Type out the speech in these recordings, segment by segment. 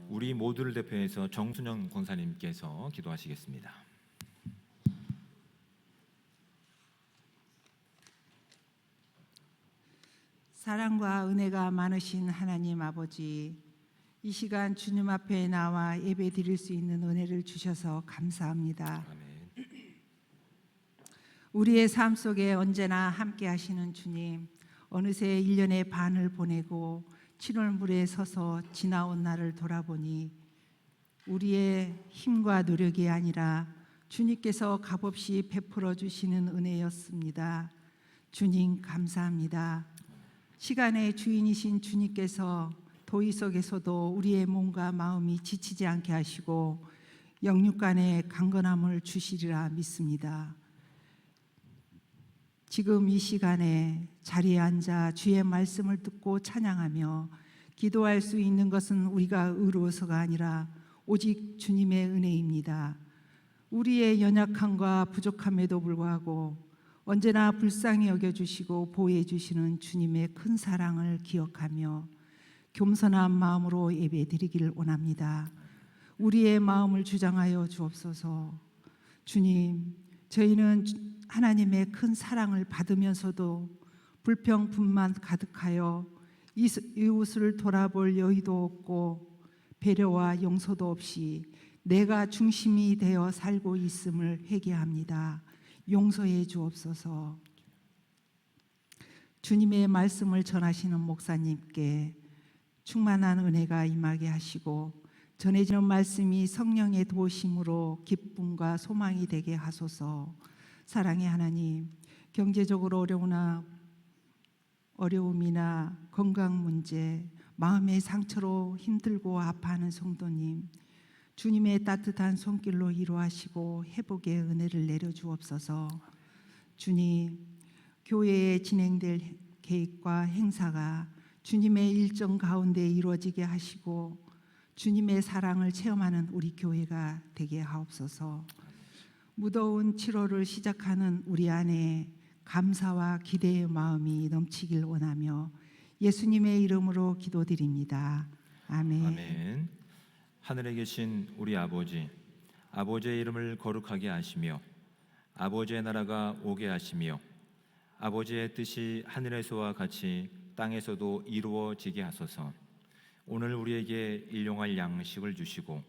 우리 모두를 대표해서 정순영 권사님께서 기도하시겠습니다. 사랑과 은혜가 많으신 하나님 아버지, 이 시간 주님 앞에 나와 예배 드릴 수 있는 은혜를 주셔서 감사합니다. 아멘. 우리의 삶 속에 언제나 함께 하시는 주님, 어느새 1년의 반을 보내고 7월 물에 서서 지나온 날을 돌아보니 우리의 힘과 노력이 아니라 주님께서 값없이 베풀어 주시는 은혜였습니다. 주님 감사합니다. 시간의 주인이신 주님께서 도의 속에서도 우리의 몸과 마음이 지치지 않게 하시고 영육간의 강건함을 주시리라 믿습니다. 지금 이 시간에 자리에 앉아 주의 말씀을 듣고 찬양하며 기도할 수 있는 것은 우리가 의로워서가 아니라 오직 주님의 은혜입니다. 우리의 연약함과 부족함에도 불구하고 언제나 불쌍히 여겨주시고 보호해 주시는 주님의 큰 사랑을 기억하며 겸손한 마음으로 예배드리기를 원합니다. 우리의 마음을 주장하여 주옵소서. 주님, 저희는 하나님의 큰 사랑을 받으면서도 불평분만 가득하여 이웃을 돌아볼 여유도 없고 배려와 용서도 없이 내가 중심이 되어 살고 있음을 회개합니다. 용서해 주옵소서. 주님의 말씀을 전하시는 목사님께 충만한 은혜가 임하게 하시고 전해지는 말씀이 성령의 도우심으로 기쁨과 소망이 되게 하소서. 사랑의 하나님, 경제적으로 어려움이나 건강 문제, 마음의 상처로 힘들고 아파하는 성도님, 주님의 따뜻한 손길로 위로하시고 회복의 은혜를 내려주옵소서. 주님, 교회에 진행될 계획과 행사가 주님의 일정 가운데 이루어지게 하시고 주님의 사랑을 체험하는 우리 교회가 되게 하옵소서. 무더운 7월을 시작하는 우리 안에 감사와 기대의 마음이 넘치길 원하며 예수님의 이름으로 기도드립니다. 아멘. 아멘. 하늘에 계신 우리 아버지, 아버지의 이름을 거룩하게 하시며 아버지의 나라가 오게 하시며 아버지의 뜻이 하늘에서와 같이 땅에서도 이루어지게 하소서. 오늘 우리에게 일용할 양식을 주시고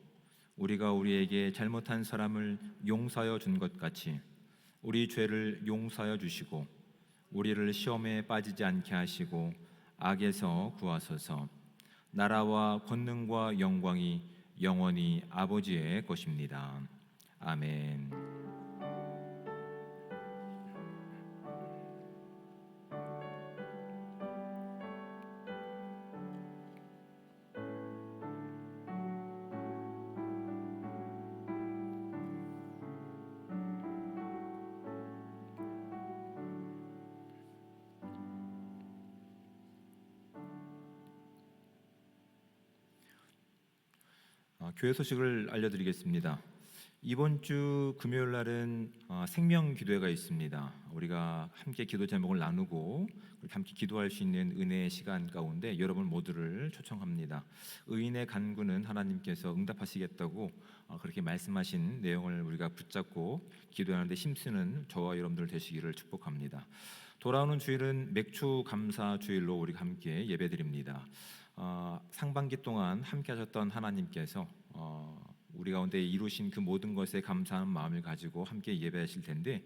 우리가 우리에게 잘못한 사람을 용서하여 준 것 같이 우리 죄를 용서하여 주시고 우리를 시험에 빠지지 않게 하시고 악에서 구하소서. 나라와 권능과 영광이 영원히 아버지의 것입니다. 아멘. 교회 소식을 알려드리겠습니다. 이번 주 금요일 날은 생명 기도회가 있습니다. 우리가 함께 기도 제목을 나누고 함께 기도할 수 있는 은혜의 시간 가운데 여러분 모두를 초청합니다. 의인의 간구는 하나님께서 응답하시겠다고 그렇게 말씀하신 내용을 우리가 붙잡고 기도하는데 힘쓰는 저와 여러분들 되시기를 축복합니다. 돌아오는 주일은 맥주 감사 주일로 우리가 함께 예배드립니다. 상반기 동안 함께 하셨던 하나님께서 우리 가운데 이루신 그 모든 것에 감사하는 마음을 가지고 함께 예배하실 텐데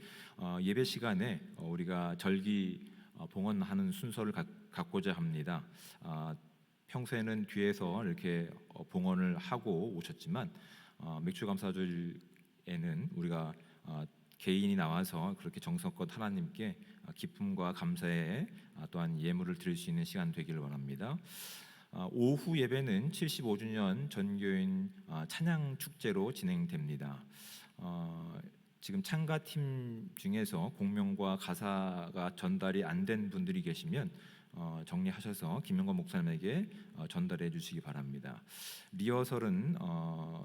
예배 시간에 우리가 절기 봉헌하는 순서를 갖고자 합니다. 평소에는 뒤에서 이렇게 봉헌을 하고 오셨지만 맥주감사주일에는 우리가 개인이 나와서 그렇게 정성껏 하나님께 기쁨과 감사의 또한 예물을 드릴 수 있는 시간 되기를 원합니다. 오후 예배는 75주년 전교인 찬양 축제로 진행됩니다. 지금 참가팀 중에서 공명과 가사가 전달이 안 된 분들이 계시면 정리하셔서 김영건 목사님에게 전달해 주시기 바랍니다. 리허설은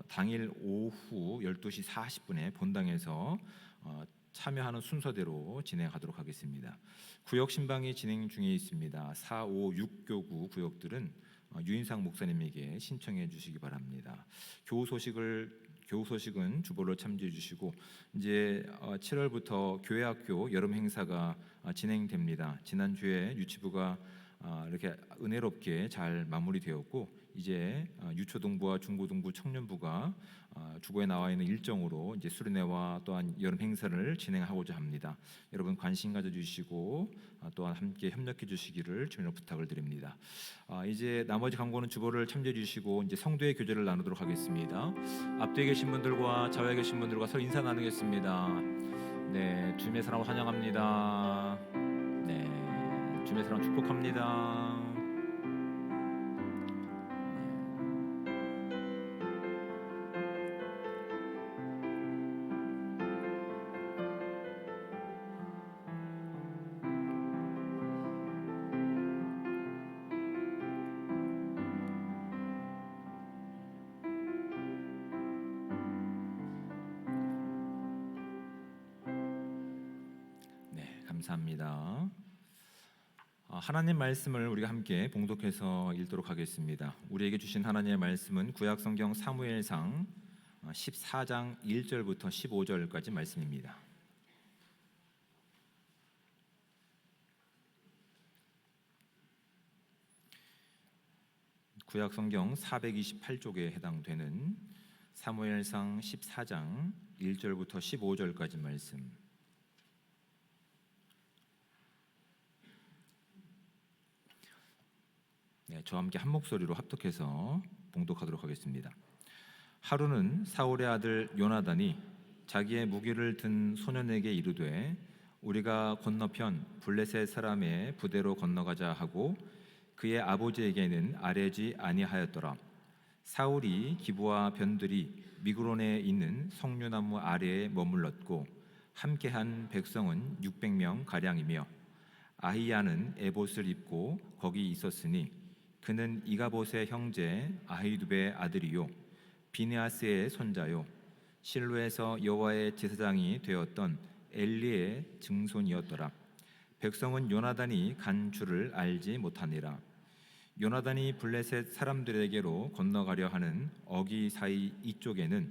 당일 오후 12시 40분에 본당에서 참여하는 순서대로 진행하도록 하겠습니다. 구역 신방이 진행 중에 있습니다. 4, 5, 6교구 구역들은 유인상 목사님에게 신청해 주시기 바랍니다. 교우 소식은 주보로 참조해 주시고 이제 7월부터 교회학교 여름 행사가 진행됩니다. 지난주에 유치부가 이렇게 은혜롭게 잘 마무리되었고 이제 유초등부와 중고등부 청년부가 주보에 나와 있는 일정으로 이제 수련회와 또한 여름 행사를 진행하고자 합니다. 여러분 관심 가져주시고 또한 함께 협력해 주시기를 주님으로 부탁을 드립니다. 이제 나머지 광고는 주보를 참조해 주시고 이제 성도의 교제를 나누도록 하겠습니다. 앞뒤에 계신 분들과 좌우에 계신 분들과 서로 인사 나누겠습니다. 네, 주님의 사랑 환영합니다. 네, 주님의 사랑 축복합니다. 네, 감사합니다. 하나님 말씀을 우리가 함께 봉독해서 읽도록 하겠습니다. 우리에게 주신 하나님의 말씀은 구약성경 사무엘상 14장 1절부터 15절까지 말씀입니다. 구약성경 428쪽에 해당되는 사무엘상 14장 1절부터 15절까지 말씀. 네, 저와 함께 한 목소리로 합독해서 봉독하도록 하겠습니다. 하루는 사울의 아들 요나단이 자기의 무기를 든 소년에게 이르되 우리가 건너편 블레셋 사람의 부대로 건너가자 하고 그의 아버지에게는 아뢰지 아니하였더라. 사울이 기브와 변들이 미그론에 있는 석류나무 아래에 머물렀고 함께한 백성은 600명 가량이며 아히야는 에봇을 입고 거기 있었으니 그는 이가봇의 형제 아히두베의 아들이요 비느하스의 손자요 실로에서 여호와의 제사장이 되었던 엘리의 증손이었더라. 백성은 요나단이 간 줄을 알지 못하니라. 요나단이 블레셋 사람들에게로 건너가려 하는 어기 사이 이쪽에는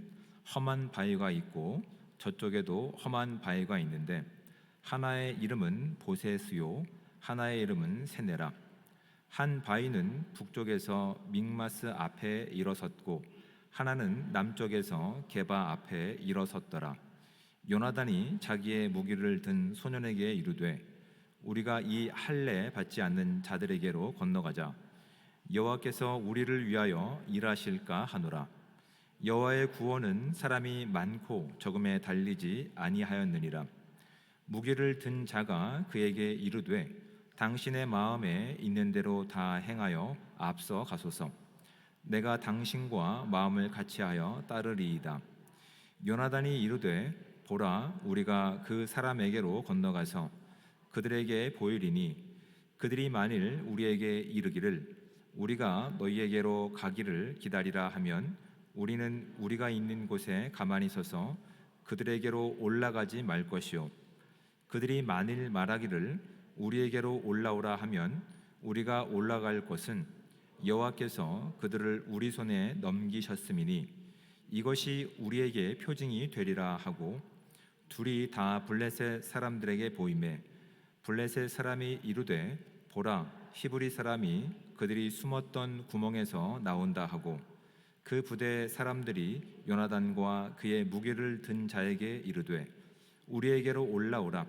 험한 바위가 있고 저쪽에도 험한 바위가 있는데 하나의 이름은 보세스요 하나의 이름은 세네라. 한 바위는 북쪽에서 믹마스 앞에 일어섰고 하나는 남쪽에서 게바 앞에 일어섰더라. 요나단이 자기의 무기를 든 소년에게 이르되 우리가 이 할례 받지 않는 자들에게로 건너가자. 여호와께서 우리를 위하여 일하실까 하노라. 여호와의 구원은 사람이 많고 적음에 달리지 아니하였느니라. 무기를 든 자가 그에게 이르되 당신의 마음에 있는 대로 다 행하여 앞서 가소서. 내가 당신과 마음을 같이하여 따르리이다. 요나단이 이르되 보라 우리가 그 사람에게로 건너가서 그들에게 보이리니 그들이 만일 우리에게 이르기를 우리가 너희에게로 가기를 기다리라 하면 우리는 우리가 있는 곳에 가만히 서서 그들에게로 올라가지 말 것이요 그들이 만일 말하기를 우리에게로 올라오라 하면 우리가 올라갈 곳은 여호와께서 그들을 우리 손에 넘기셨음이니 이것이 우리에게 표징이 되리라 하고 둘이 다 블레셋 사람들에게 보이매 블레셋 사람이 이르되 보라 히브리 사람이 그들이 숨었던 구멍에서 나온다 하고 그 부대 사람들이 요나단과 그의 무기를 든 자에게 이르되 우리에게로 올라오라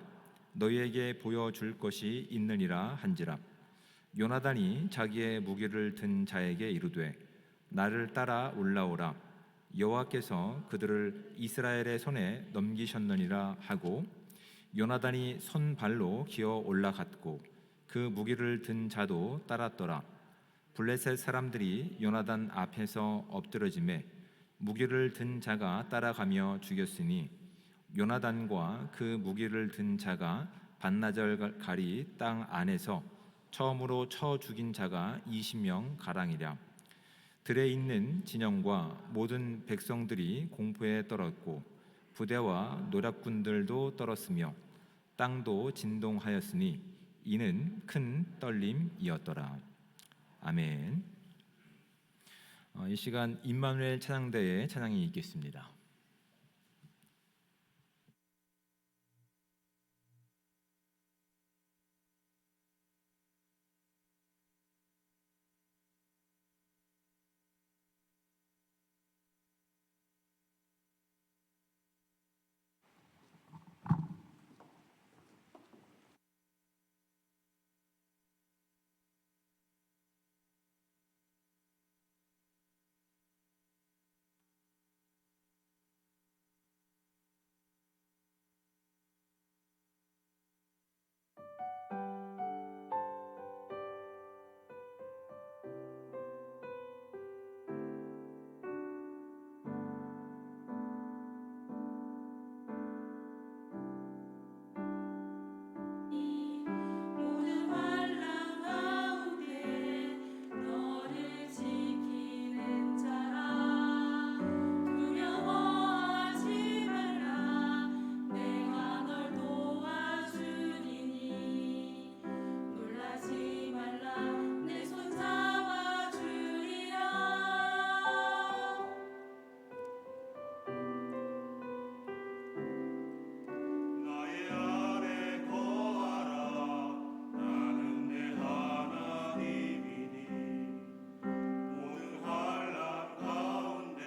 너희에게 보여줄 것이 있느니라 한지라. 요나단이 자기의 무기를 든 자에게 이르되 나를 따라 올라오라 여호와께서 그들을 이스라엘의 손에 넘기셨느니라 하고 요나단이 손발로 기어 올라갔고 그 무기를 든 자도 따랐더라. 블레셋 사람들이 요나단 앞에서 엎드러지매 무기를 든 자가 따라가며 죽였으니 요나단과 그 무기를 든 자가 반나절 가리 땅 안에서 처음으로 쳐 죽인 자가 20명 가량이랴. 들에 있는 진영과 모든 백성들이 공포에 떨었고 부대와 노략군들도 떨었으며 땅도 진동하였으니 이는 큰 떨림이었더라. 아멘. 이 시간 임마누엘 찬양대의 찬양이 있겠습니다. 모든 환난 가운데 너를 지키는 자라 두려워하지 말라 내가 널 도와주리니 놀라지 말라 내 손 잡아주리라 나의 아래 거하라 나는 내 하나님이니 모든 환난 가운데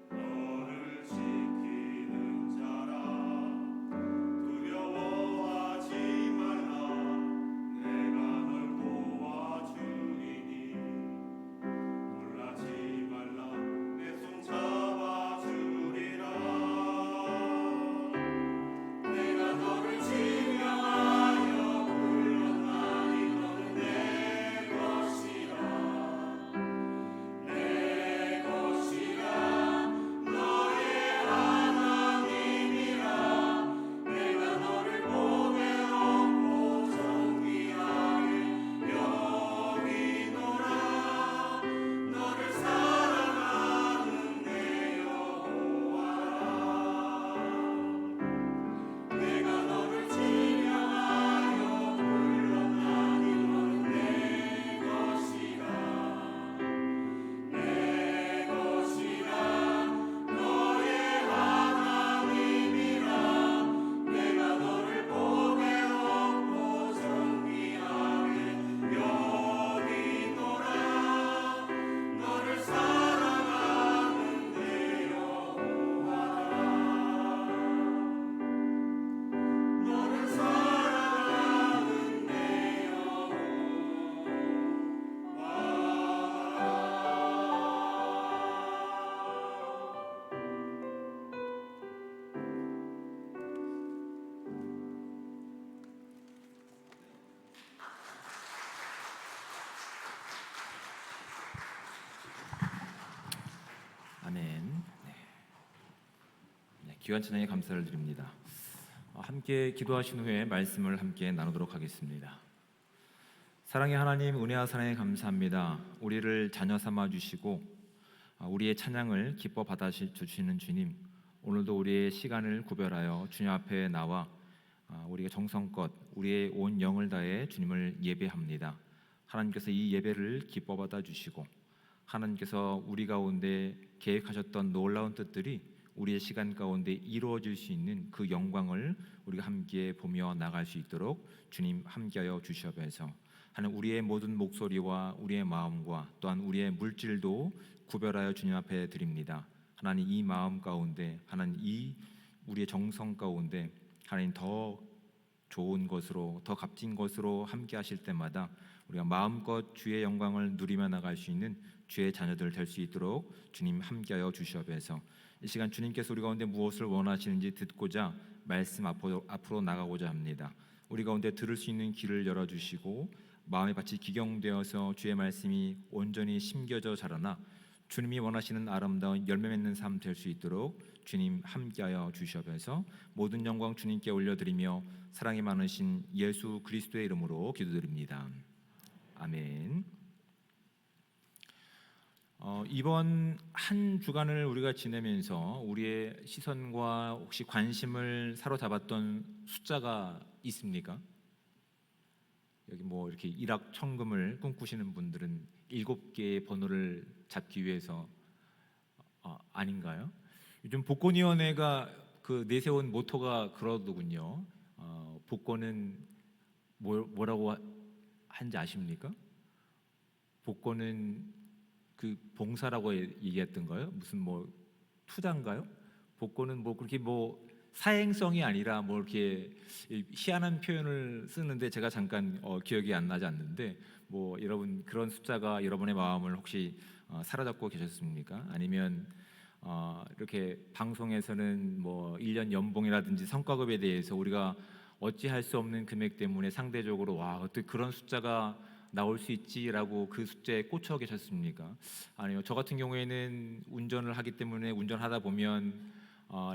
너를 지키는 자라 두려워하지 말라 내가 널 도와주리니 놀라지 말라 내 손 잡아주리라 내가 너를 지명하여 불렀나니 너는 내 것이라 너의 하나님이라 내가 너를 보배롭고 존귀하게 여기노라 너를 사랑하는 내 여호와라 내가 너를 지명하여 불렀나니 너는 내 것이라 너의 하나님이라 내가 너를 보배롭고 존귀하게 여기노라 너를 사랑하는 내 여호와라 너를 사랑하는 내 여호와라 아멘. 귀한 찬양에 감사를 드립니다. 함께 기도하신 후에 말씀을 함께 나누도록 하겠습니다. 사랑의 하나님, 은혜와 사랑에 감사합니다. 우리를 자녀 삼아 주시고 우리의 찬양을 기뻐 받아 주시는 주님, 오늘도 우리의 시간을 구별하여 주님 앞에 나와 우리가 정성껏 우리의 온 영을 다해 주님을 예배합니다. 하나님께서 이 예배를 기뻐 받아 주시고 하나님께서 우리 가운데 계획하셨던 놀라운 뜻들이 우리의 시간 가운데 이루어질 수 있는 그 영광을 우리가 함께 보며 나갈 수 있도록 주님 함께하여 주시옵소서. 하나님, 우리의 모든 목소리와 우리의 마음과 또한 우리의 물질도 구별하여 주님 앞에 드립니다. 하나님, 이 마음 가운데, 하나님 이 우리의 정성 가운데 하나님 더 좋은 것으로, 더 값진 것으로 함께 하실 때마다 우리가 마음껏 주의 영광을 누리며 나갈 수 있는 주의 자녀들 될 수 있도록 주님 함께하여 주시옵소서. 이 시간 주님께서 우리 가운데 무엇을 원하시는지 듣고자 말씀 앞으로 나가고자 합니다. 우리 가운데 들을 수 있는 길을 열어주시고 마음의 밭이 기경되어서 주의 말씀이 온전히 심겨져 자라나 주님이 원하시는 아름다운 열매 맺는 삶 될 수 있도록 주님 함께하여 주시옵소서. 모든 영광 주님께 올려드리며 사랑이 많으신 예수 그리스도의 이름으로 기도드립니다. 아멘. 이번 한 주간을 우리가 지내면서 우리의 시선과 혹시 관심을 사로잡았던 숫자가 있습니까? 여기 뭐 이렇게 일확천금을 꿈꾸시는 분들은 7개의 번호를 잡기 위해서 아닌가요? 요즘 복권위원회가 그 내세운 모토가 그러더군요. 복권은 뭐라고 한지 아십니까? 복권은 그 봉사라고 얘기했던가요? 무슨 뭐 투자인가요? 복권은 뭐 그렇게 뭐 사행성이 아니라 뭐 이렇게 희한한 표현을 쓰는데 제가 잠깐 기억이 안 나지 않는데 뭐 여러분 그런 숫자가 여러분의 마음을 혹시 사로잡고 계셨습니까? 아니면 이렇게 방송에서는 뭐 1년 연봉이라든지 성과급에 대해서 우리가 어찌할 수 없는 금액 때문에 상대적으로 와 어떻게 그런 숫자가 나올 수 있지라고 그 숫자에 꽂혀 계셨습니까? 아니요, 저 같은 경우에는 운전을 하기 때문에 운전하다 보면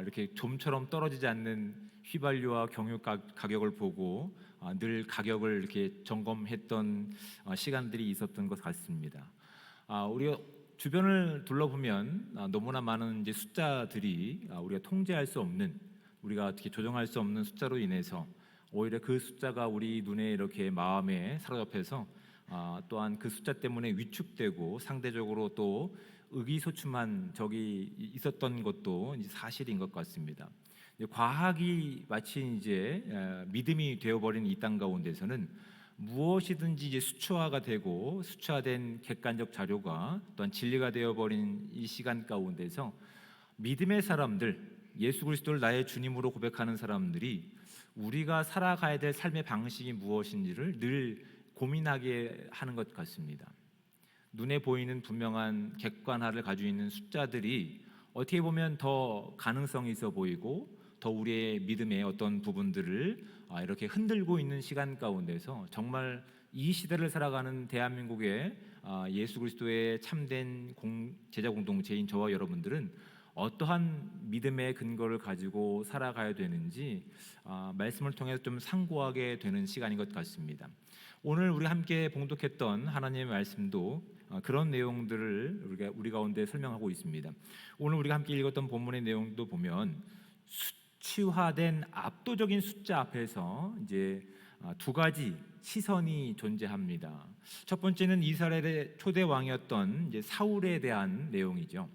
이렇게 좀처럼 떨어지지 않는 휘발유와 경유 가격을 보고 늘 가격을 이렇게 점검했던 시간들이 있었던 것 같습니다. 우리가 주변을 둘러보면 너무나 많은 이제 숫자들이 우리가 통제할 수 없는, 우리가 어떻게 조정할 수 없는 숫자로 인해서 오히려 그 숫자가 우리 눈에 이렇게 마음에 사로잡혀서 또한 그 숫자 때문에 위축되고 상대적으로 또 의기소침한 적이 있었던 것도 이제 사실인 것 같습니다. 과학이 마치 이제 믿음이 되어버린 이 땅 가운데서는 무엇이든지 이제 수치화가 되고 수치화된 객관적 자료가 또한 진리가 되어버린 이 시간 가운데서 믿음의 사람들, 예수 그리스도를 나의 주님으로 고백하는 사람들이 우리가 살아가야 될 삶의 방식이 무엇인지를 늘 고민하게 하는 것 같습니다. 눈에 보이는 분명한 객관화를 가지고 있는 숫자들이 어떻게 보면 더 가능성이 있어 보이고 더 우리의 믿음의 어떤 부분들을 이렇게 흔들고 있는 시간 가운데서 정말 이 시대를 살아가는 대한민국의 예수 그리스도의 참된 제자 공동체인 저와 여러분들은 어떠한 믿음의 근거를 가지고 살아가야 되는지 말씀을 통해서 좀 상고하게 되는 시간인 것 같습니다. 오늘 우리 함께 봉독했던 하나님의 말씀도 그런 내용들을 우리 가운데 설명하고 있습니다. 오늘 우리가 함께 읽었던 본문의 내용도 보면 수치화된 압도적인 숫자 앞에서 이제 두 가지 시선이 존재합니다. 첫 번째는 이스라엘의 초대 왕이었던 이제 사울에 대한 내용이죠.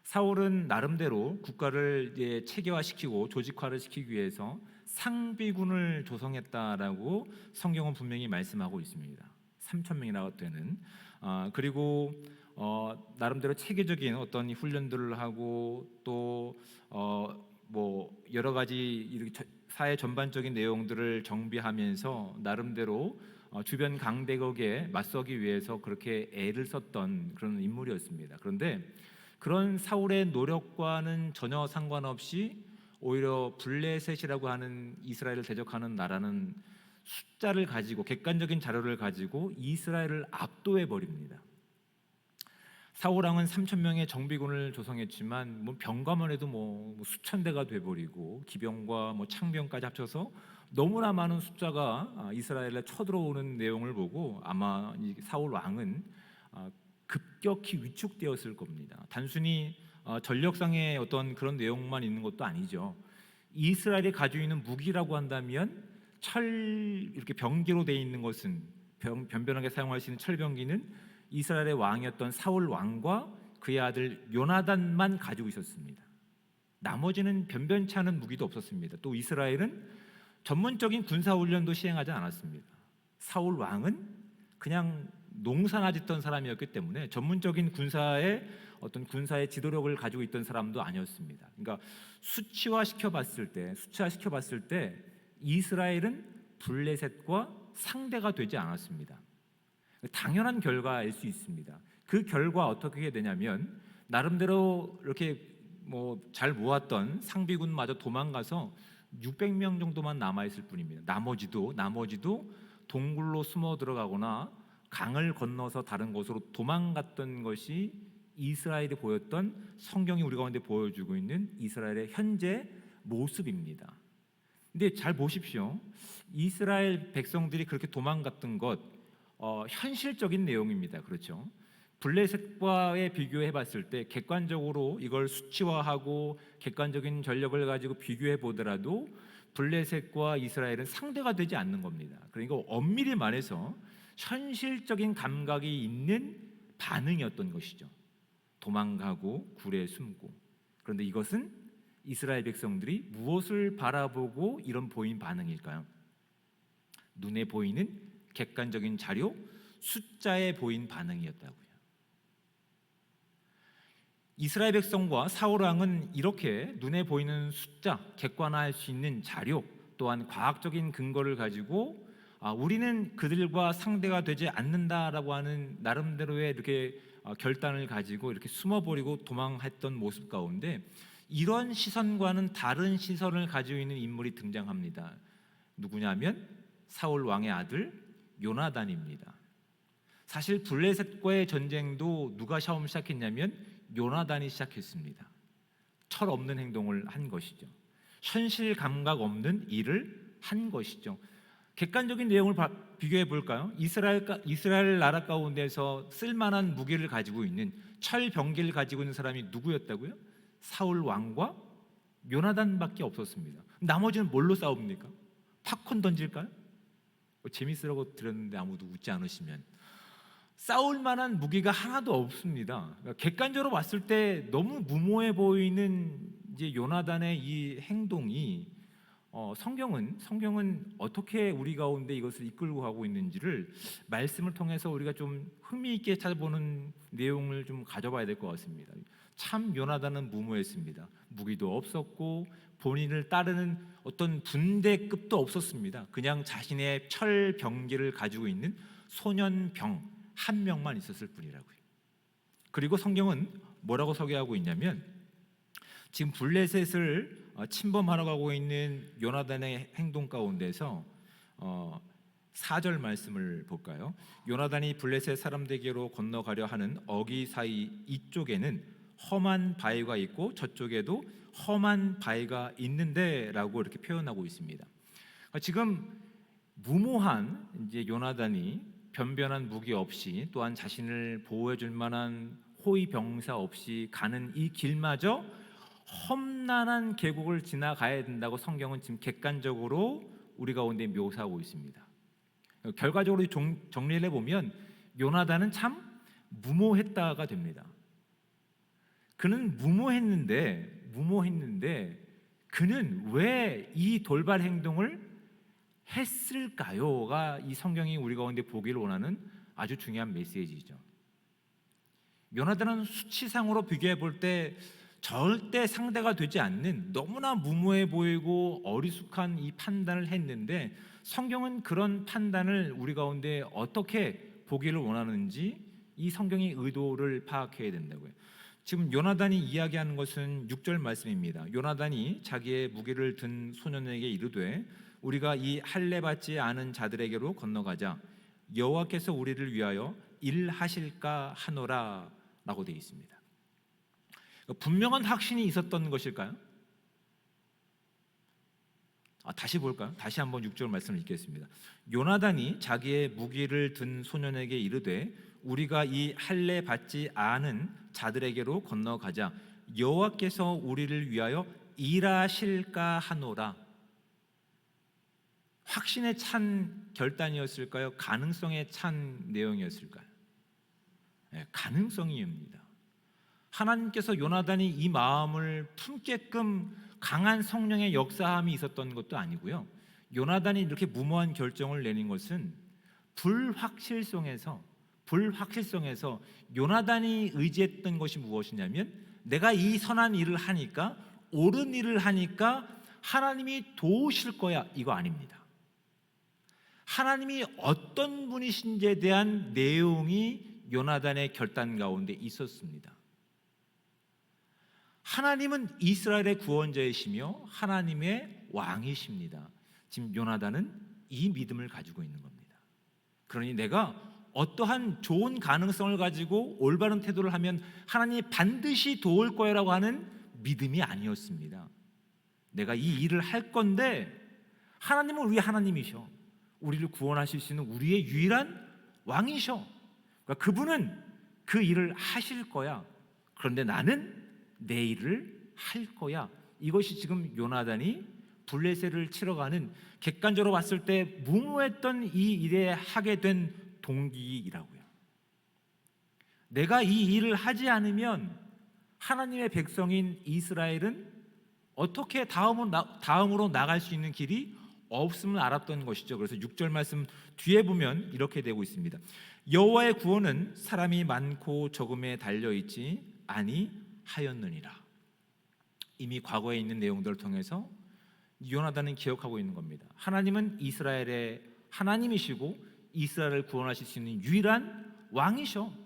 사울은 나름대로 국가를 이제 체계화시키고 조직화를 시키기 위해서 상비군을 조성했다라고 성경은 분명히 말씀하고 있습니다. 3,000명이나 되는 그리고 나름대로 체계적인 어떤 훈련들을 하고 또 뭐 여러 가지 이렇게 사회 전반적인 내용들을 정비하면서 나름대로 주변 강대국에 맞서기 위해서 그렇게 애를 썼던 그런 인물이었습니다. 그런데 그런 사울의 노력과는 전혀 상관없이 오히려 블레셋이라고 하는 이스라엘을 대적하는 나라는 숫자를 가지고 객관적인 자료를 가지고 이스라엘을 압도해 버립니다. 사울 왕은 3,000명의 정비군을 조성했지만 뭐 병가만 해도 뭐 수천 대가 돼 버리고 기병과 뭐 창병까지 합쳐서 너무나 많은 숫자가 이스라엘에 쳐들어오는 내용을 보고 아마 이 사울 왕은 급격히 위축되었을 겁니다. 단순히 전력상의 어떤 그런 내용만 있는 것도 아니죠. 이스라엘이 가지고 있는 무기라고 한다면 철 이렇게 병기로 되어 있는 것은 변변하게 사용할 수 있는 철병기는 이스라엘의 왕이었던 사울 왕과 그의 아들 요나단만 가지고 있었습니다. 나머지는 변변치 않은 무기도 없었습니다. 또 이스라엘은 전문적인 군사훈련도 시행하지 않았습니다. 사울 왕은 그냥 농사나 짓던 사람이었기 때문에 전문적인 군사의 지도력을 가지고 있던 사람도 아니었습니다. 그러니까 수치화시켜 봤을 때 이스라엘은 블레셋과 상대가 되지 않았습니다. 당연한 결과일 수 있습니다. 그 결과 어떻게 되냐면 나름대로 이렇게 뭐 잘 모았던 상비군마저 도망가서 600명 정도만 남아 있을 뿐입니다. 나머지도 동굴로 숨어 들어가거나 강을 건너서 다른 곳으로 도망갔던 것이 이스라엘이 보였던 성경이 우리 가운데 보여주고 있는 이스라엘의 현재 모습입니다. 근데 잘 보십시오. 이스라엘 백성들이 그렇게 도망갔던 것 현실적인 내용입니다. 그렇죠? 블레셋과의 비교해 봤을 때 객관적으로 이걸 수치화하고 객관적인 전력을 가지고 비교해 보더라도 블레셋과 이스라엘은 상대가 되지 않는 겁니다. 그러니까 엄밀히 말해서 현실적인 감각이 있는 반응이었던 것이죠. 도망가고 굴에 숨고. 그런데 이것은 이스라엘 백성들이 무엇을 바라보고 이런 보인 반응일까요? 눈에 보이는 객관적인 자료, 숫자에 보인 반응이었다고요. 이스라엘 백성과 사울 왕은 이렇게 눈에 보이는 숫자, 객관화할 수 있는 자료, 또한 과학적인 근거를 가지고 우리는 그들과 상대가 되지 않는다라고 하는 나름대로의 이렇게 결단을 가지고 이렇게 숨어버리고 도망했던 모습 가운데 이런 시선과는 다른 시선을 가지고 있는 인물이 등장합니다. 누구냐면 사울 왕의 아들 요나단입니다. 사실 블레셋과의 전쟁도 누가 처음 시작했냐면 요나단이 시작했습니다. 철없는 행동을 한 것이죠. 현실 감각 없는 일을 한 것이죠. 객관적인 내용을 비교해 볼까요? 이스라엘 나라 가운데서 쓸만한 무기를 가지고 있는 철병기를 가지고 있는 사람이 누구였다고요? 사울 왕과 요나단밖에 없었습니다. 나머지는 뭘로 싸웁니까? 팝콘 던질까요? 재밌으라고 들었는데 아무도 웃지 않으시면 싸울 만한 무기가 하나도 없습니다. 객관적으로 봤을 때 너무 무모해 보이는 이제 요나단의 이 행동이 성경은 어떻게 우리 가운데 이것을 이끌고 가고 있는지를 말씀을 통해서 우리가 좀 흥미 있게 찾아보는 내용을 좀 가져봐야 될 것 같습니다. 참 요나단은 무모했습니다. 무기도 없었고 본인을 따르는 어떤 분대급도 없었습니다. 그냥 자신의 철병기를 가지고 있는 소년병 한 명만 있었을 뿐이라고요. 그리고 성경은 뭐라고 소개하고 있냐면 지금 블레셋을 침범하러 가고 있는 요나단의 행동 가운데서 4절 말씀을 볼까요? 요나단이 블레셋 사람들에게로 건너가려 하는 어기 사이 이쪽에는 험한 바위가 있고 저쪽에도 험한 바위가 있는데 라고 이렇게 표현하고 있습니다. 지금 무모한 이제 요나단이 변변한 무기 없이 또한 자신을 보호해 줄 만한 호위 병사 없이 가는 이 길마저 험난한 계곡을 지나가야 된다고 성경은 지금 객관적으로 우리 가운데 묘사하고 있습니다. 결과적으로 정리를 해보면 요나단은 참 무모했다가 됩니다. 그는 무모했는데 그는 왜 이 돌발 행동을 했을까요가 이 성경이 우리 가운데 보기를 원하는 아주 중요한 메시지죠. 요나단은 수치상으로 비교해 볼 때 절대 상대가 되지 않는 너무나 무모해 보이고 어리숙한 이 판단을 했는데 성경은 그런 판단을 우리 가운데 어떻게 보기를 원하는지 이 성경의 의도를 파악해야 된다고요. 지금 요나단이 이야기하는 것은 6절 말씀입니다. 요나단이 자기의 무기를 든 소년에게 이르되 우리가 이 할례 받지 않은 자들에게로 건너가자 여호와께서 우리를 위하여 일하실까 하노라 라고 되어 있습니다. 분명한 확신이 있었던 것일까요? 다시 볼까요? 다시 한번 6절 말씀을 읽겠습니다. 요나단이 자기의 무기를 든 소년에게 이르되 우리가 이 할례 받지 않은 자들에게로 건너가자 여호와께서 우리를 위하여 일하실까 하노라. 확신에 찬 결단이었을까요? 가능성에 찬 내용이었을까요? 네, 가능성이입니다. 하나님께서 요나단이 이 마음을 품게끔 강한 성령의 역사함이 있었던 것도 아니고요. 요나단이 이렇게 무모한 결정을 내린 것은 불확실성에서 요나단이 의지했던 것이 무엇이냐면 내가 이 선한 일을 하니까 옳은 일을 하니까 하나님이 도우실 거야 이거 아닙니다. 하나님이 어떤 분이신지에 대한 내용이 요나단의 결단 가운데 있었습니다. 하나님은 이스라엘의 구원자이시며 하나님의 왕이십니다. 지금 요나단은 이 믿음을 가지고 있는 겁니다. 그러니 내가 어떠한 좋은 가능성을 가지고 올바른 태도를 하면 하나님이 반드시 도울 거라고 하는 믿음이 아니었습니다. 내가 이 일을 할 건데 하나님은 우리 하나님이셔. 우리를 구원하실 수 있는 우리의 유일한 왕이셔. 그러니까 그분은 그 일을 하실 거야. 그런데 나는 내 일을 할 거야. 이것이 지금 요나단이 블레셋을 치러 가는 객관적으로 봤을 때 무모했던 이 일에 하게 된 동기이라고요. 내가 이 일을 하지 않으면 하나님의 백성인 이스라엘은 어떻게 다음으로 나갈 수 있는 길이 없음을 알았던 것이죠. 그래서 6절 말씀 뒤에 보면 이렇게 되고 있습니다. 여호와의 구원은 사람이 많고 적음에 달려있지 아니하였느니라. 이미 과거에 있는 내용들을 통해서 요나단은 기억하고 있는 겁니다. 하나님은 이스라엘의 하나님이시고 이스라엘을 구원하실 수 있는 유일한 왕이셔.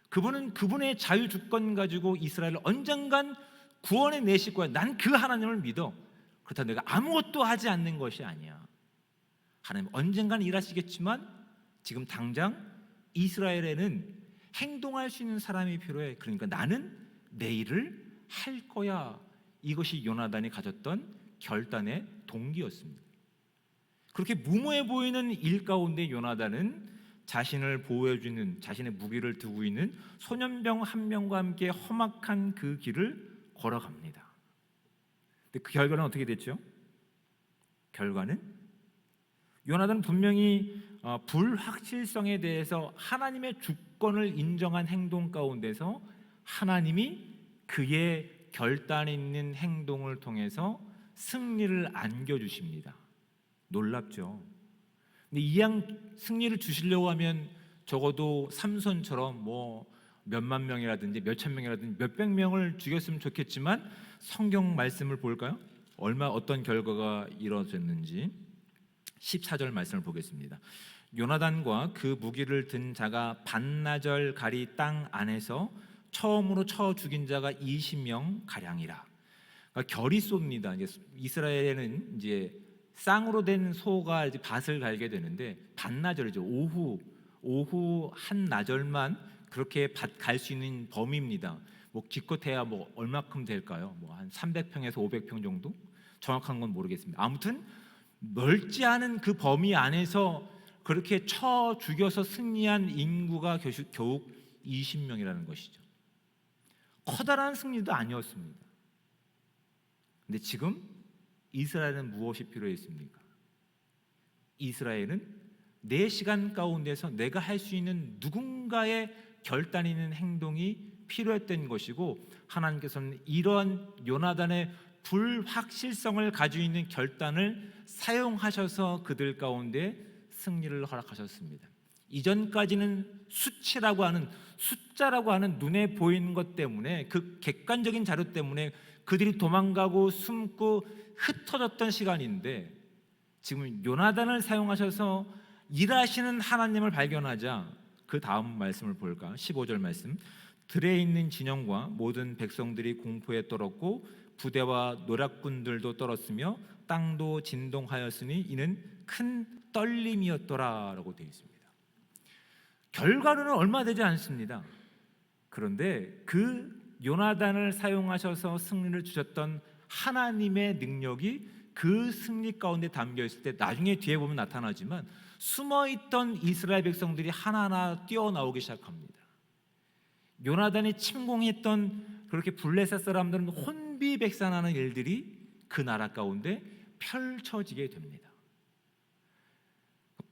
그분은 그분의 자유 주권 가지고 이스라엘을 언젠간 구원해 내실 거야. 난 그 하나님을 믿어. 그렇다고 내가 아무것도 하지 않는 것이 아니야. 하나님 언젠간 일하시겠지만 지금 당장 이스라엘에는 행동할 수 있는 사람이 필요해. 그러니까 나는 내 일을 할 거야. 이것이 요나단이 가졌던 결단의 동기였습니다. 그렇게 무모해 보이는 일 가운데 요나단은 자신을 보호해주는 자신의 무기를 두고 있는 소년병 한 명과 함께 험악한 그 길을 걸어갑니다. 근데 그 결과는 어떻게 됐죠? 결과는 요나단은 분명히 불확실성에 대해서 하나님의 주권을 인정한 행동 가운데서 하나님이 그의 결단 있는 행동을 통해서 승리를 안겨주십니다. 놀랍죠? 근데 승리를 주시려고 하면 적어도 삼손처럼 뭐 몇만 명이라든지 몇천 명이라든지 몇백 명을 죽였으면 좋겠지만 성경 말씀을 볼까요? 어떤 결과가 이루어졌는지 14절 말씀을 보겠습니다. 요나단과 그 무기를 든 자가 반나절 가리 땅 안에서 처음으로 쳐 죽인 자가 20명 가량이라. 그러니까 결이 쏩니다. 이스라엘에는 이제 쌍으로 된 소가 이제 밭을 갈게 되는데 반나절이죠. 오후 한 나절만 그렇게 밭 갈 수 있는 범위입니다. 뭐 기껏해야 뭐 얼마큼 될까요? 뭐 한 300평에서 500평 정도? 정확한 건 모르겠습니다. 아무튼 넓지 않은 그 범위 안에서 그렇게 쳐 죽여서 승리한 인구가 겨우 20명이라는 것이죠. 커다란 승리도 아니었습니다. 근데 지금 이스라엘은 무엇이 필요했습니까? 이스라엘은 내 시간 가운데서 내가 할 수 있는 누군가의 결단 있는 행동이 필요했던 것이고, 하나님께서는 이러한 요나단의 불확실성을 가지고 있는 결단을 사용하셔서 그들 가운데 승리를 허락하셨습니다. 이전까지는 수치라고 하는 숫자라고 하는 눈에 보이는 것 때문에, 그 객관적인 자료 때문에 그들이 도망가고 숨고 흩어졌던 시간인데, 지금 요나단을 사용하셔서 일하시는 하나님을 발견하자 그 다음 말씀을 볼까? 15절 말씀. 들에 있는 진영과 모든 백성들이 공포에 떨었고 부대와 노략군들도 떨었으며 땅도 진동하였으니 이는 큰 떨림이었더라라고 되어 있습니다. 결과로는 얼마 되지 않습니다. 그런데 그 요나단을 사용하셔서 승리를 주셨던 하나님의 능력이 그 승리 가운데 담겨 있을 때, 나중에 뒤에 보면 나타나지만 숨어있던 이스라엘 백성들이 하나하나 뛰어나오기 시작합니다. 요나단이 침공했던 그렇게 블레셋 사람들은 혼비백산하는 일들이 그 나라 가운데 펼쳐지게 됩니다.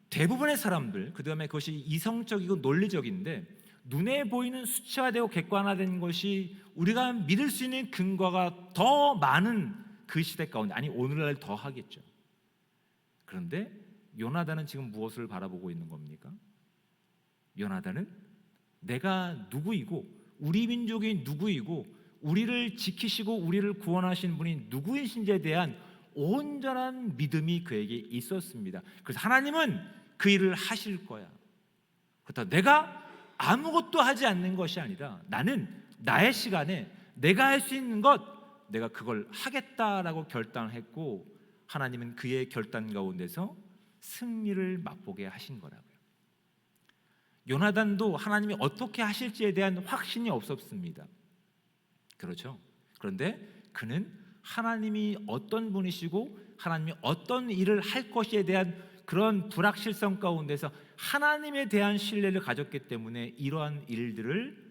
대부분의 사람들, 그 다음에 그것이 이성적이고 논리적인데 눈에 보이는 수치화되고 객관화된 것이 우리가 믿을 수 있는 근거가 더 많은 그 시대 가운데, 아니 오늘날 더 하겠죠. 그런데 요나단은 지금 무엇을 바라보고 있는 겁니까? 요나단은 내가 누구이고 우리 민족이 누구이고 우리를 지키시고 우리를 구원하신 분이 누구이신지에 대한 온전한 믿음이 그에게 있었습니다. 그래서 하나님은 그 일을 하실 거야. 그렇다고 내가 아무것도 하지 않는 것이 아니라 나는 나의 시간에 내가 할 수 있는 것, 내가 그걸 하겠다라고 결단을 했고, 하나님은 그의 결단 가운데서 승리를 맛보게 하신 거라고요. 요나단도 하나님이 어떻게 하실지에 대한 확신이 없었습니다. 그렇죠? 그런데 그는 하나님이 어떤 분이시고 하나님이 어떤 일을 할 것에 대한 그런 불확실성 가운데서 하나님에 대한 신뢰를 가졌기 때문에 이러한 일들을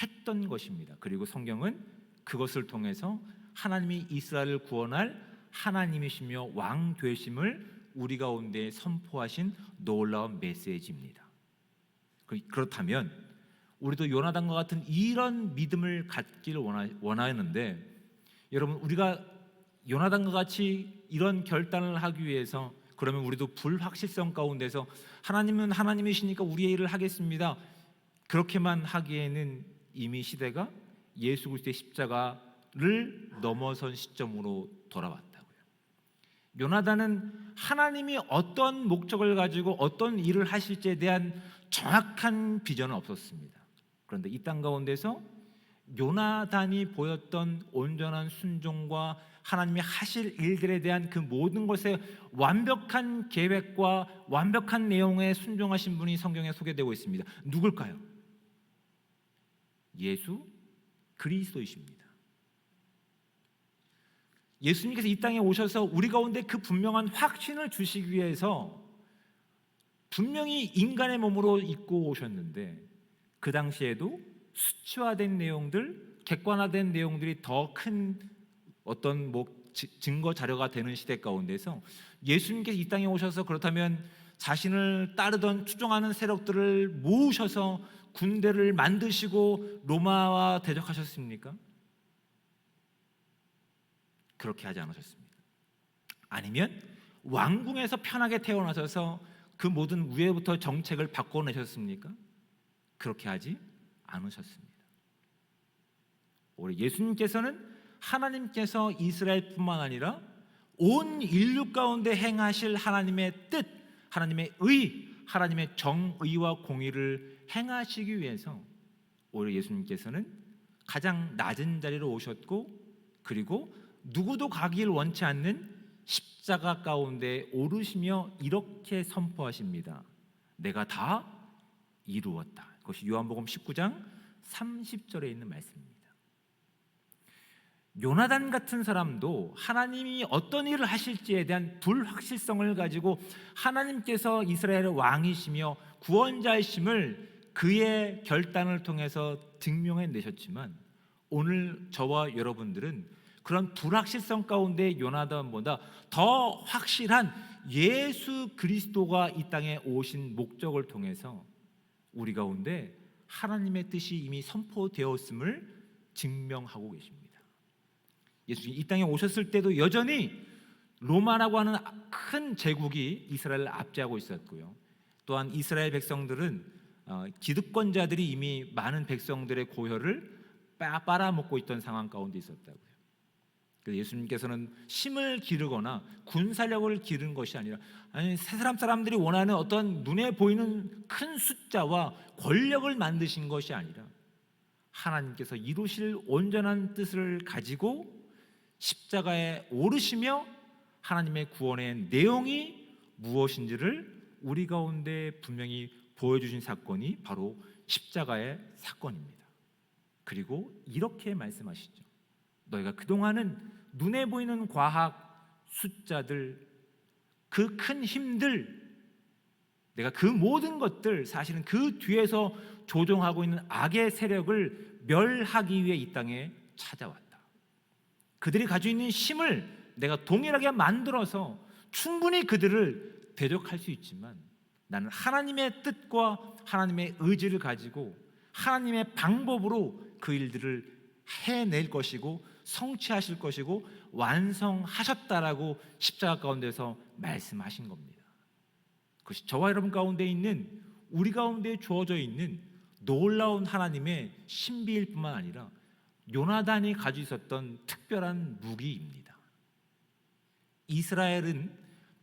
했던 것입니다. 그리고 성경은 그것을 통해서 하나님이 이스라엘을 구원할 하나님이시며 왕 되심을 우리 가운데 선포하신 놀라운 메시지입니다. 그렇다면 우리도 요나단과 같은 이런 믿음을 갖기를 원하는데, 여러분, 우리가 요나단과 같이 이런 결단을 하기 위해서, 그러면 우리도 불확실성 가운데서 하나님은 하나님이시니까 우리의 일을 하겠습니다, 그렇게만 하기에는 이미 시대가 예수 그리스도의 십자가를 넘어선 시점으로 돌아왔다고요. 요나단은 하나님이 어떤 목적을 가지고 어떤 일을 하실지에 대한 정확한 비전은 없었습니다. 그런데 이 땅 가운데서 요나단이 보였던 온전한 순종과 하나님이 하실 일들에 대한 그 모든 것에 완벽한 계획과 완벽한 내용에 순종하신 분이 성경에 소개되고 있습니다. 누굴까요? 예수 그리스도이십니다. 예수님께서 이 땅에 오셔서 우리 가운데 그 분명한 확신을 주시기 위해서 분명히 인간의 몸으로 입고 오셨는데, 그 당시에도 수치화된 내용들, 객관화된 내용들이 더 큰 어떤 증거 자료가 되는 시대 가운데서 예수님께서 이 땅에 오셔서 그렇다면 자신을 따르던 추종하는 세력들을 모으셔서 군대를 만드시고 로마와 대적하셨습니까? 그렇게 하지 않으셨습니다. 아니면 왕궁에서 편하게 태어나셔서 그 모든 위에부터 정책을 바꿔내셨습니까? 그렇게 하지 않으셨습니다. 우리 예수님께서는 하나님께서 이스라엘뿐만 아니라 온 인류 가운데 행하실 하나님의 뜻, 하나님의 의, 하나님의 정의와 공의를 행하시기 위해서 오히려 예수님께서는 가장 낮은 자리로 오셨고, 그리고 누구도 가길 원치 않는 십자가 가운데 오르시며 이렇게 선포하십니다. 내가 다 이루었다. 그것이 요한복음 19장 30절에 있는 말씀입니다. 요나단 같은 사람도 하나님이 어떤 일을 하실지에 대한 불확실성을 가지고 하나님께서 이스라엘의 왕이시며 구원자이심을 그의 결단을 통해서 증명해 내셨지만, 오늘 저와 여러분들은 그런 불확실성 가운데 요나단보다 더 확실한 예수 그리스도가 이 땅에 오신 목적을 통해서 우리 가운데 하나님의 뜻이 이미 선포되었음을 증명하고 계십니다. 예수님이 이 땅에 오셨을 때도 여전히 로마라고 하는 큰 제국이 이스라엘을 압제하고 있었고요. 또한 이스라엘 백성들은 기득권자들이 이미 많은 백성들의 고혈을 빨아먹고 있던 상황 가운데 있었다고요. 그래서 예수님께서는 힘을 기르거나 군사력을 기른 것이 아니라, 세상 사람들이 원하는 어떤 눈에 보이는 큰 숫자와 권력을 만드신 것이 아니라 하나님께서 이루실 온전한 뜻을 가지고 십자가에 오르시며 하나님의 구원의 내용이 무엇인지를 우리 가운데 분명히 보여주신 사건이 바로 십자가의 사건입니다. 그리고 이렇게 말씀하시죠. 너희가 그동안은 눈에 보이는 과학, 숫자들, 그 큰 힘들, 내가 그 모든 것들, 사실은 그 뒤에서 조종하고 있는 악의 세력을 멸하기 위해 이 땅에 찾아왔다. 그들이 가지고 있는 힘을 내가 동일하게 만들어서 충분히 그들을 대적할 수 있지만, 나는 하나님의 뜻과 하나님의 의지를 가지고 하나님의 방법으로 그 일들을 해낼 것이고 성취하실 것이고 완성하셨다라고 십자가 가운데서 말씀하신 겁니다. 그것이 저와 여러분 가운데 있는, 우리 가운데 주어져 있는 놀라운 하나님의 신비일 뿐만 아니라 요나단이 가지고 있었던 특별한 무기입니다. 이스라엘은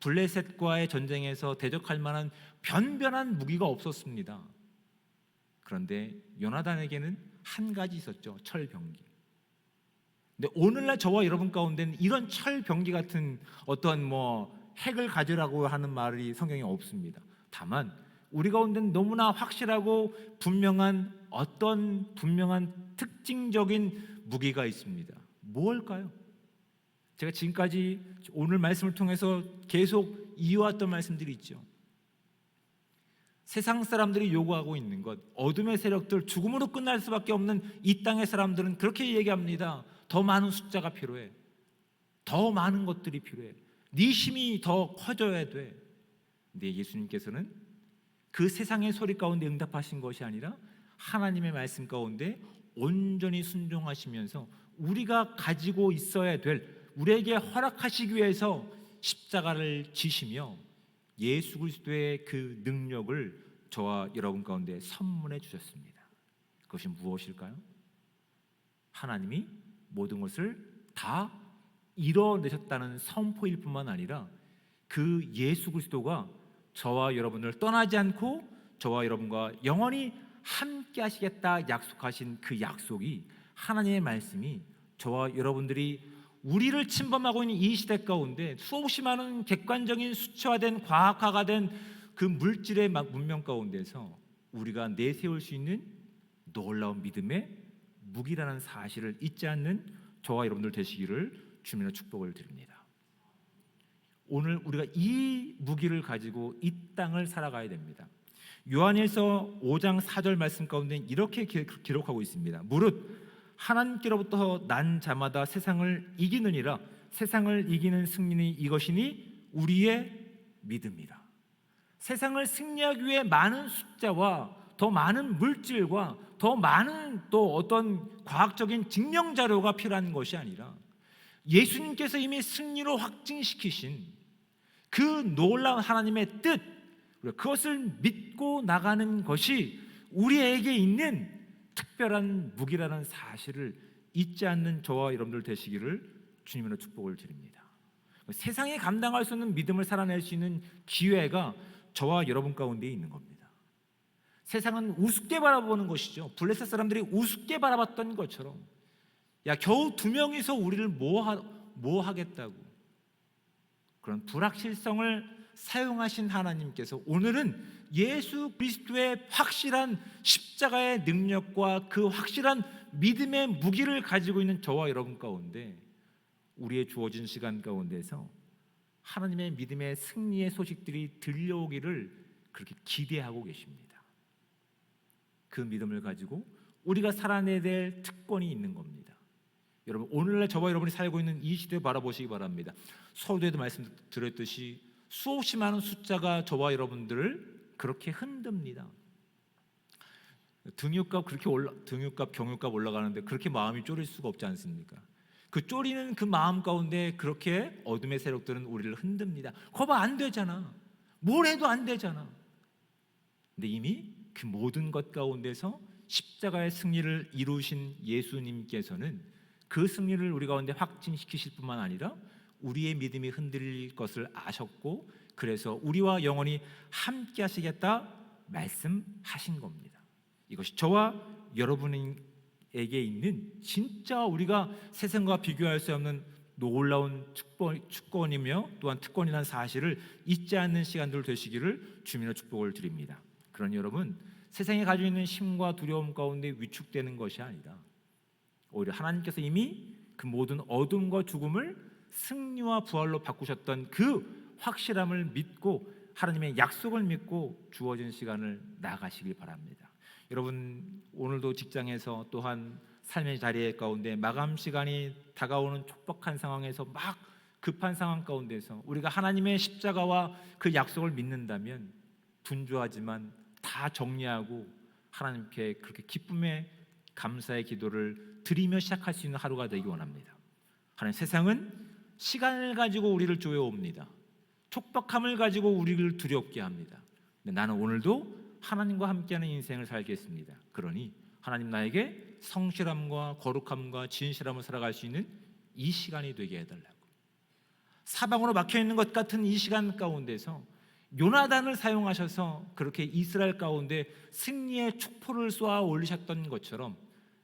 블레셋과의 전쟁에서 대적할 만한 변변한 무기가 없었습니다. 그런데 요나단에게는 한 가지 있었죠. 철병기. 근데 오늘날 저와 여러분 가운데는 이런 철병기 같은 어떤 핵을 가지라고 하는 말이 성경에 없습니다. 다만 우리 가운데는 너무나 확실하고 분명한 특징적인 무기가 있습니다. 뭘까요? 제가 지금까지 오늘 말씀을 통해서 계속 이어왔던 말씀들이 있죠. 세상 사람들이 요구하고 있는 것, 어둠의 세력들, 죽음으로 끝날 수밖에 없는 이 땅의 사람들은 그렇게 얘기합니다. 더 많은 숫자가 필요해. 더 많은 것들이 필요해. 네 힘이 더 커져야 돼. 근데 예수님께서는 그 세상의 소리 가운데 응답하신 것이 아니라 하나님의 말씀 가운데 온전히 순종하시면서 우리가 가지고 있어야 될, 우리에게 허락하시기 위해서 십자가를 지시며 예수 그리스도의 그 능력을 저와 여러분 가운데 선물해 주셨습니다. 그것이 무엇일까요? 하나님이 모든 것을 다 이뤄내셨다는 선포일 뿐만 아니라 그 예수 그리스도가 저와 여러분을 떠나지 않고 저와 여러분과 영원히 함께 하시겠다 약속하신 그 약속이, 하나님의 말씀이 저와 여러분들이 우리를 침범하고 있는 이 시대 가운데 수없이 많은 객관적인 수치화된 과학화가 된 그 물질의 문명 가운데서 우리가 내세울 수 있는 놀라운 믿음의 무기라는 사실을 잊지 않는 저와 여러분들 되시기를 주님의 축복을 드립니다. 오늘 우리가 이 무기를 가지고 이 땅을 살아가야 됩니다. 요한일서 5장 4절 말씀 가운데 이렇게 기록하고 있습니다. 무릇 하나님께로부터 난 자마다 세상을 이기느니라. 세상을 이기는 승리는 이것이니 우리의 믿음이라. 세상을 승리하기 위해 많은 숫자와 더 많은 물질과 더 많은 또 어떤 과학적인 증명 자료가 필요한 것이 아니라 예수님께서 이미 승리로 확증시키신 그 놀라운 하나님의 뜻, 그것을 믿고 나가는 것이 우리에게 있는 특별한 무기라는 사실을 잊지 않는 저와 여러분들 되시기를 주님으로 축복을 드립니다. 세상에 감당할 수 없는 믿음을 살아낼 수 있는 기회가 저와 여러분 가운데 있는 겁니다. 세상은 우습게 바라보는 것이죠. 블레셋 사람들이 우습게 바라봤던 것처럼, 야 겨우 2명이서 우리를 뭐 하겠다고, 그런 불확실성을 사용하신 하나님께서 오늘은 예수 그리스도의 확실한 십자가의 능력과 그 확실한 믿음의 무기를 가지고 있는 저와 여러분 가운데 우리의 주어진 시간 가운데서 하나님의 믿음의 승리의 소식들이 들려오기를 그렇게 기대하고 계십니다. 그 믿음을 가지고 우리가 살아내야 될 특권이 있는 겁니다. 여러분, 오늘날 저와 여러분이 살고 있는 이 시대 바라보시기 바랍니다. 서두에도 말씀드렸듯이 수없이 많은 숫자가 저와 여러분들을 그렇게 흔듭니다. 등유값 경유값 올라가는데 그렇게 마음이 쫄일 수가 없지 않습니까? 그 쫄이는 그 마음 가운데 그렇게 어둠의 세력들은 우리를 흔듭니다. 거봐, 안 되잖아. 뭘 해도 안 되잖아. 근데 이미 그 모든 것 가운데서 십자가의 승리를 이루신 예수님께서는 그 승리를 우리 가운데 확증시키실 뿐만 아니라 우리의 믿음이 흔들릴 것을 아셨고, 그래서 우리와 영원히 함께 하시겠다 말씀하신 겁니다. 이것이 저와 여러분에게 있는 진짜 우리가 세상과 비교할 수 없는 놀라운 축권이며 또한 특권이라는 사실을 잊지 않는 시간들 되시기를 주님의 축복을 드립니다. 그러니 여러분, 세상에 가지고 있는 힘과 두려움 가운데 위축되는 것이 아니라 오히려 하나님께서 이미 그 모든 어둠과 죽음을 승리와 부활로 바꾸셨던 그 확실함을 믿고 하나님의 약속을 믿고 주어진 시간을 나가시길 바랍니다. 여러분, 오늘도 직장에서 또한 삶의 자리에 가운데 마감 시간이 다가오는 촉박한 상황에서 막 급한 상황 가운데서 우리가 하나님의 십자가와 그 약속을 믿는다면 분주하지만 다 정리하고 하나님께 그렇게 기쁨의 감사의 기도를 드리며 시작할 수 있는 하루가 되기 원합니다. 하나님, 세상은 시간을 가지고 우리를 조여옵니다. 촉박함을 가지고 우리를 두렵게 합니다. 근데 나는 오늘도 하나님과 함께하는 인생을 살겠습니다. 그러니 하나님, 나에게 성실함과 거룩함과 진실함을 살아갈 수 있는 이 시간이 되게 해달라고. 사방으로 막혀있는 것 같은 이 시간 가운데서 요나단을 사용하셔서 그렇게 이스라엘 가운데 승리의 축포를 쏘아 올리셨던 것처럼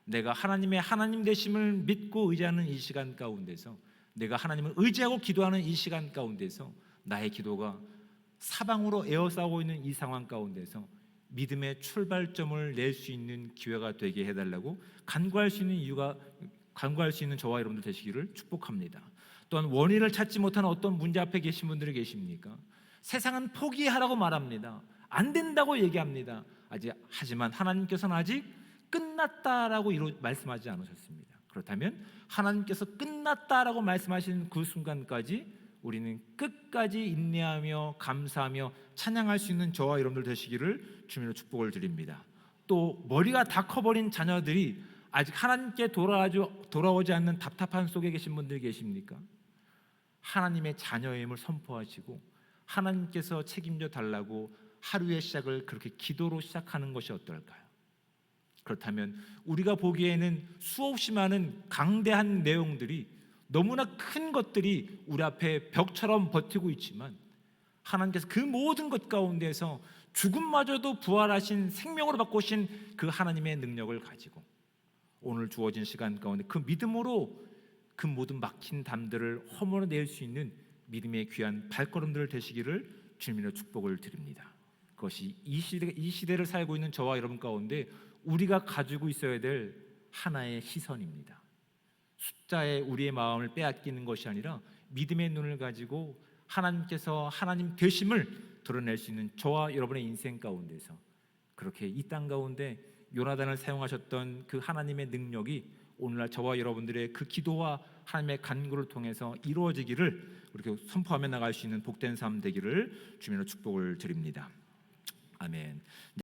내가 하나님의 하나님 되심을 믿고 의지하는 이 시간 가운데서, 내가 하나님을 의지하고 기도하는 이 시간 가운데서 나의 기도가 사방으로 에워싸고 있는 이 상황 가운데서 믿음의 출발점을 낼 수 있는 기회가 되게 해달라고 간구할 수 있는 저와 여러분들 되시기를 축복합니다. 또한 원인을 찾지 못하는 어떤 문제 앞에 계신 분들이 계십니까? 세상은 포기하라고 말합니다. 안 된다고 얘기합니다. 하지만 하나님께서는 아직 끝났다라고 말씀하지 않으셨습니다. 그렇다면 하나님께서 끝났다라고 말씀하시는 그 순간까지 우리는 끝까지 인내하며 감사하며 찬양할 수 있는 저와 여러분들 되시기를 주님으로 축복을 드립니다. 또 머리가 다 커버린 자녀들이 아직 하나님께 돌아오지 않는 답답한 속에 계신 분들 계십니까? 하나님의 자녀임을 선포하시고 하나님께서 책임져 달라고 하루의 시작을 그렇게 기도로 시작하는 것이 어떨까요? 그렇다면 우리가 보기에는 수없이 많은 강대한 내용들이, 너무나 큰 것들이 우리 앞에 벽처럼 버티고 있지만 하나님께서 그 모든 것 가운데서 죽음마저도 부활하신 생명으로 바꾸신 그 하나님의 능력을 가지고 오늘 주어진 시간 가운데 그 믿음으로 그 모든 막힌 담들을 허물어낼 수 있는 믿음의 귀한 발걸음들 되시기를 주님의 축복을 드립니다. 그것이 이 시대를 살고 있는 저와 여러분 가운데 우리가 가지고 있어야 될 하나의 시선입니다. 숫자에 우리의 마음을 빼앗기는 것이 아니라 믿음의 눈을 가지고 하나님께서 하나님 되심을 드러낼 수 있는 저와 여러분의 인생 가운데서 그렇게 이 땅 가운데 요나단을 사용하셨던 그 하나님의 능력이 오늘날 저와 여러분들의 그 기도와 하나님의 간구를 통해서 이루어지기를 그렇게 선포하며 나갈 수 있는 복된 삶 되기를 주님으로 축복을 드립니다. 아멘.